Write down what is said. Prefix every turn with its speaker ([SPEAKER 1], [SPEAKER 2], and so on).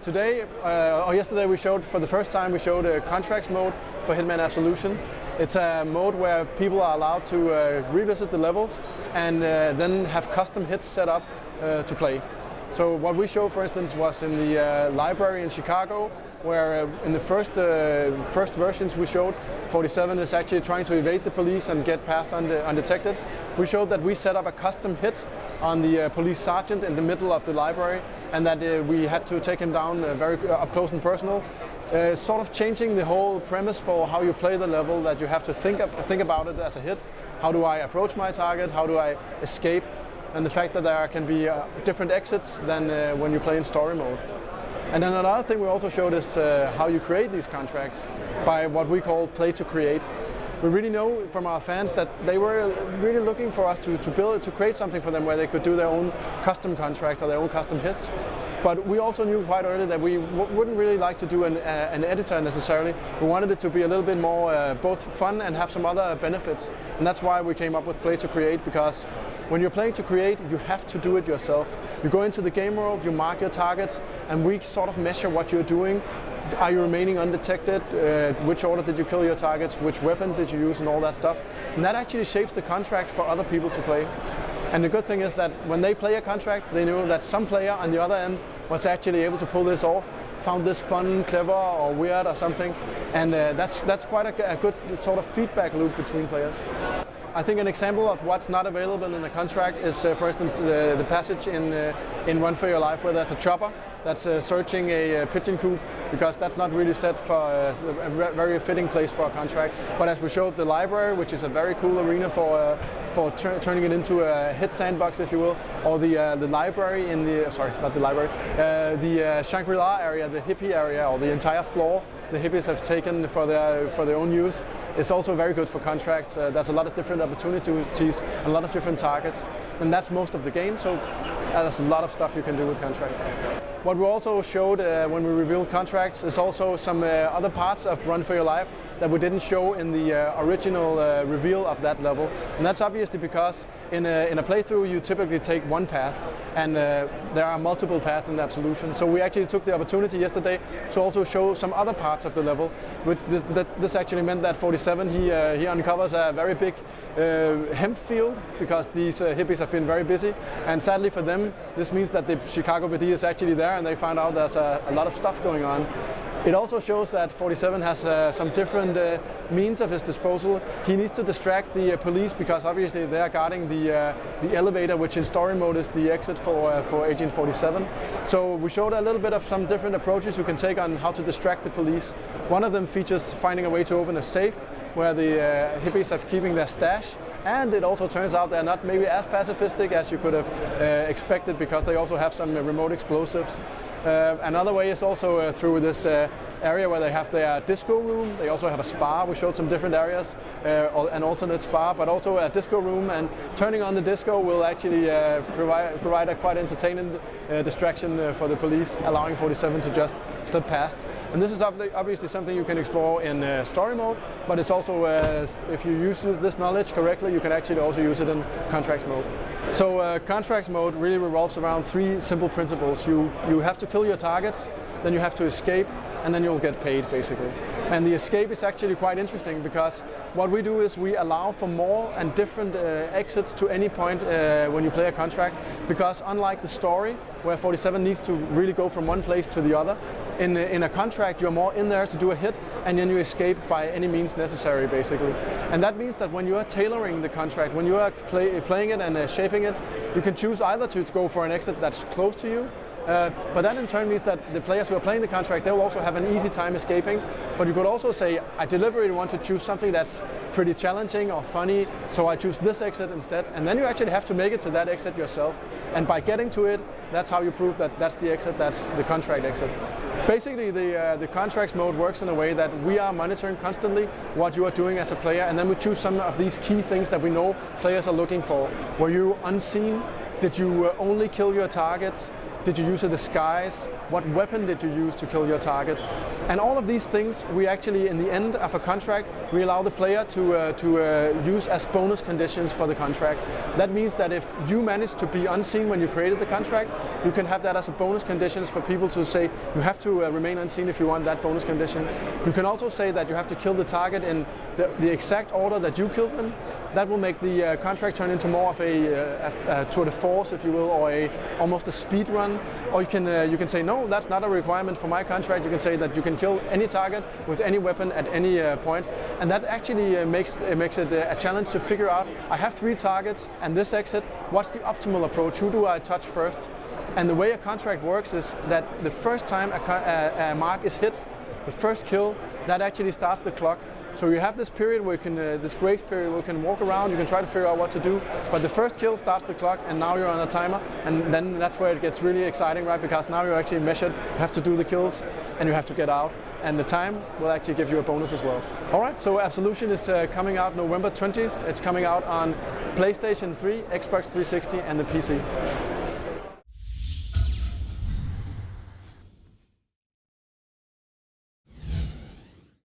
[SPEAKER 1] Today, or yesterday, we showed for the first time a contracts mode for Hitman Absolution. It's a mode where people are allowed to revisit the levels and then have custom hits set up to play. So what we showed, for instance, was in the library in Chicago, where in the first versions we showed, 47 is actually trying to evade the police and get past undetected. We showed that we set up a custom hit on the police sergeant in the middle of the library, and that we had to take him down very up close and personal, sort of changing the whole premise for how you play the level, that you have to think about it as a hit. How do I approach my target? How do I escape? And the fact that there can be different exits than when you play in story mode. And then another thing we also showed is how you create these contracts by what we call play to create. We really know from our fans that they were really looking for us to create something for them where they could do their own custom contracts or their own custom hits. But we also knew quite early that we wouldn't really like to do an editor necessarily. We wanted it to be a little bit more both fun and have some other benefits. And that's why we came up with Play to Create, because when you're playing to create, you have to do it yourself. You go into the game world, you mark your targets, and we sort of measure what you're doing. Are you remaining undetected? Which order did you kill your targets? Which weapon did you use, and all that stuff? And that actually shapes the contract for other people to play. And the good thing is that when they play a contract, they knew that some player on the other end was actually able to pull this off, found this fun, clever, or weird or something. And that's quite a good sort of feedback loop between players. I think an example of what's not available in a contract is, for instance, the passage in Run for Your Life, where there's a chopper that's searching a pigeon coop, because that's not really set for a very fitting place for a contract. But as we showed, the library, which is a very cool arena for turning it into a hit sandbox, if you will, or the library in the the Shangri-La area, the hippie area, or the entire floor the hippies have taken for their own use, is also very good for contracts. There's a lot of different opportunities, a lot of different targets, and that's most of the game. So there's a lot of stuff you can do with contracts. What we also showed when we revealed contracts is also some other parts of Run for Your Life that we didn't show in the original reveal of that level. And that's obviously because in a playthrough you typically take one path, and there are multiple paths in Absolution. So we actually took the opportunity yesterday to also show some other parts of the level. This actually meant that 47, he uncovers a very big hemp field, because these hippies have been very busy, and sadly for them this means that the Chicago PD is actually there, and they found out there's a lot of stuff going on. It also shows that 47 has some different means of his disposal. He needs to distract the police, because obviously they are guarding the elevator, which in story mode is the exit for Agent 47. So we showed a little bit of some different approaches you can take on how to distract the police. One of them features finding a way to open a safe where the hippies are keeping their stash. And it also turns out they're not maybe as pacifistic as you could have expected, because they also have some remote explosives. Another way is also through this area where they have their disco room. They also have a spa. We showed some different areas, an alternate spa, but also a disco room. And turning on the disco will actually provide a quite entertaining distraction for the police, allowing 47 to just slip past. And this is obviously something you can explore in story mode, but it's also, if you use this knowledge correctly, you can actually also use it in contracts mode. So contracts mode really revolves around three simple principles. You have to kill your targets, then you have to escape, and then you'll get paid, basically. And the escape is actually quite interesting, because what we do is we allow for more and different exits to any point when you play a contract, because unlike the story, where 47 needs to really go from one place to the other, in a contract you're more in there to do a hit, and then you escape by any means necessary, basically. And that means that when you are tailoring the contract, when you are playing it and shaping it, you can choose either to go for an exit that's close to you, but that in turn means that the players who are playing the contract, they will also have an easy time escaping. But you could also say, I deliberately want to choose something that's pretty challenging or funny, so I choose this exit instead. And then you actually have to make it to that exit yourself. And by getting to it, that's how you prove that that's the exit, that's the contract exit. Basically, the contracts mode works in a way that we are monitoring constantly what you are doing as a player, and then we choose some of these key things that we know players are looking for. Were you unseen? Did you only kill your targets? Did you use a disguise? What weapon did you use to kill your target? And all of these things, we actually, in the end of a contract, we allow the player to use as bonus conditions for the contract. That means that if you manage to be unseen when you created the contract, you can have that as a bonus conditions for people to say you have to remain unseen if you want that bonus condition. You can also say that you have to kill the target in the exact order that you killed them. That will make the contract turn into more of a tour de force, if you will, or almost a speed run. Or you can say, no, that's not a requirement for my contract. You can say that you can kill any target with any weapon at any point. And that actually makes it a challenge to figure out, I have 3 targets and this exit, what's the optimal approach? Who do I touch first? And the way a contract works is that the first time a mark is hit, the first kill, that actually starts the clock. So you have this period where you can, this grace period where you can walk around, you can try to figure out what to do, but the first kill starts the clock and now you're on a timer, and then that's where it gets really exciting, right? Because now you're actually measured, you have to do the kills and you have to get out, and the time will actually give you a bonus as well. Alright, so Absolution is coming out November 20th, it's coming out on PlayStation 3, Xbox 360 and the PC.